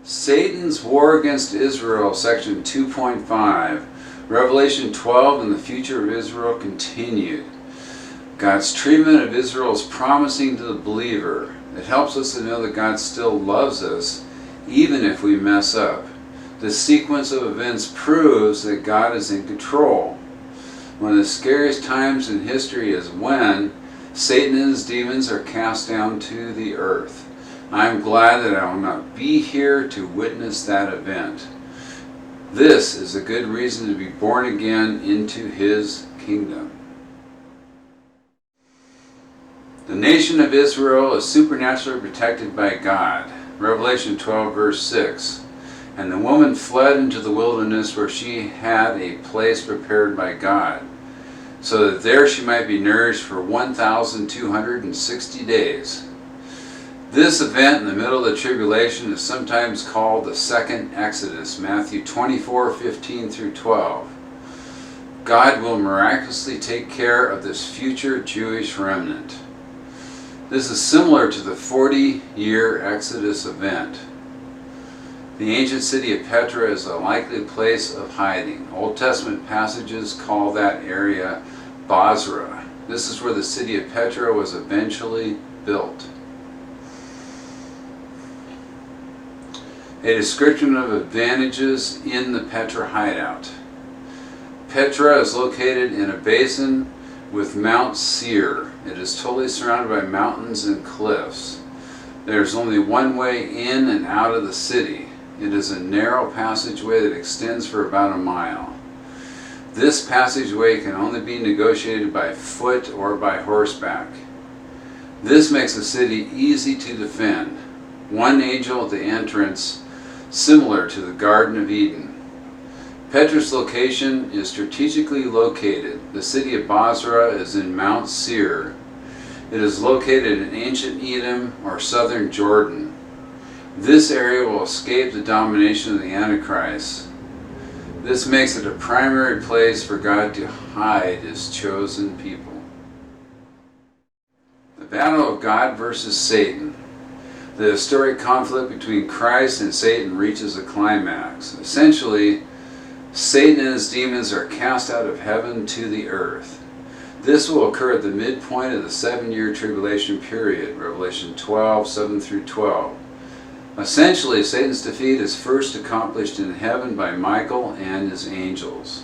Satan's War Against Israel, section 2.5. Revelation 12 and the future of Israel continued. God's treatment of Israel is promising to the believer. It helps us to know that God still loves us, even if we mess up. This sequence of events proves that God is in control. One of the scariest times in history is when Satan and his demons are cast down to the earth. I am glad that I will not be here to witness that event. This is a good reason to be born again into His kingdom. The nation of Israel is supernaturally protected by God. Revelation 12 verse 6. And the woman fled into the wilderness where she had a place prepared by God, so that there she might be nourished for 1,260 days. This event in the middle of the tribulation is sometimes called the second Exodus, Matthew 24:15 through 12. God will miraculously take care of this future Jewish remnant. This is similar to the 40-year Exodus event. The ancient city of Petra is a likely place of hiding. Old Testament passages call that area Bozrah. This is where the city of Petra was eventually built. A description of advantages in the Petra hideout. Petra is located in a basin with Mount Seir. It is totally surrounded by mountains and cliffs. There is only one way in and out of the city. It is a narrow passageway that extends for about a mile. This passageway can only be negotiated by foot or by horseback. This makes the city easy to defend. One angel at the entrance, similar to the Garden of Eden. Petra's location is strategically located. The city of Bozrah is in Mount Seir. It is located in ancient Edom or southern Jordan. This area will escape the domination of the Antichrist. This makes it a primary place for God to hide His chosen people. The battle of God versus Satan. The historic conflict between Christ and Satan reaches a climax. Essentially, Satan and his demons are cast out of heaven to the earth. This will occur at the midpoint of the 7-year tribulation period, Revelation 12, 7 through 12. Essentially, Satan's defeat is first accomplished in heaven by Michael and his angels.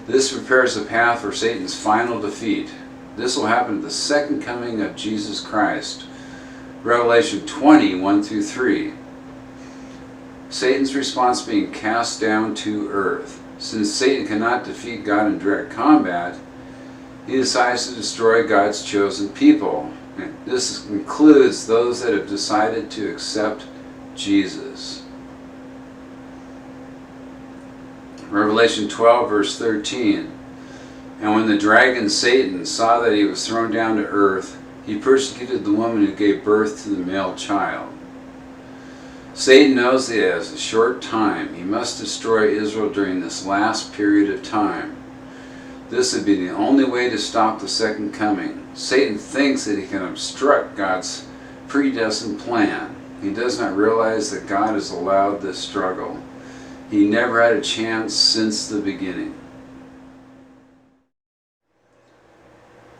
This prepares the path for Satan's final defeat. This will happen at the second coming of Jesus Christ, Revelation 20, 1 through 3. Satan's response being cast down to earth. Since Satan cannot defeat God in direct combat, he decides to destroy God's chosen people. And this includes those that have decided to accept Jesus. Revelation 12, verse 13. And when the dragon Satan saw that he was thrown down to earth, he persecuted the woman who gave birth to the male child. Satan knows that he has a short time. He must destroy Israel during this last period of time. This would be the only way to stop the second coming. Satan thinks that he can obstruct God's predestined plan. He does not realize that God has allowed this struggle. He never had a chance since the beginning.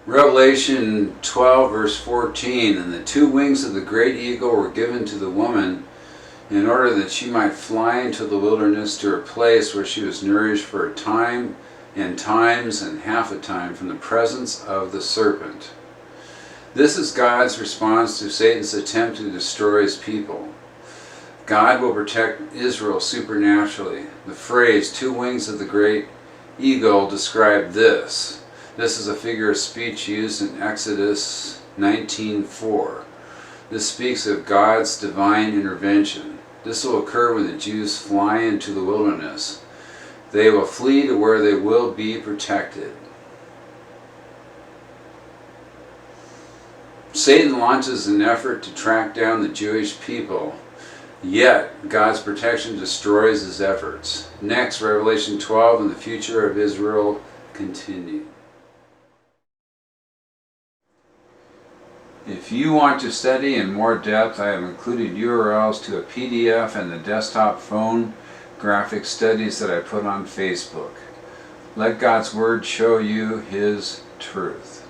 Revelation 12 verse 14, and the 2 wings of the great eagle were given to the woman in order that she might fly into the wilderness to her place where she was nourished for a time and times and half a time from the presence of the serpent. This is God's response to Satan's attempt to destroy His people. God will protect Israel supernaturally. The phrase 2 wings of the great eagle describe this. This is a figure of speech used in Exodus 19:4. This speaks of God's divine intervention. This will occur when the Jews fly into the wilderness. They will flee to where they will be protected. Satan launches an effort to track down the Jewish people, yet God's protection destroys his efforts. Next, Revelation 12 and the future of Israel continue. If you want to study in more depth, I have included URLs to a PDF and the desktop phone graphic studies that I put on Facebook. Let God's Word show you His truth.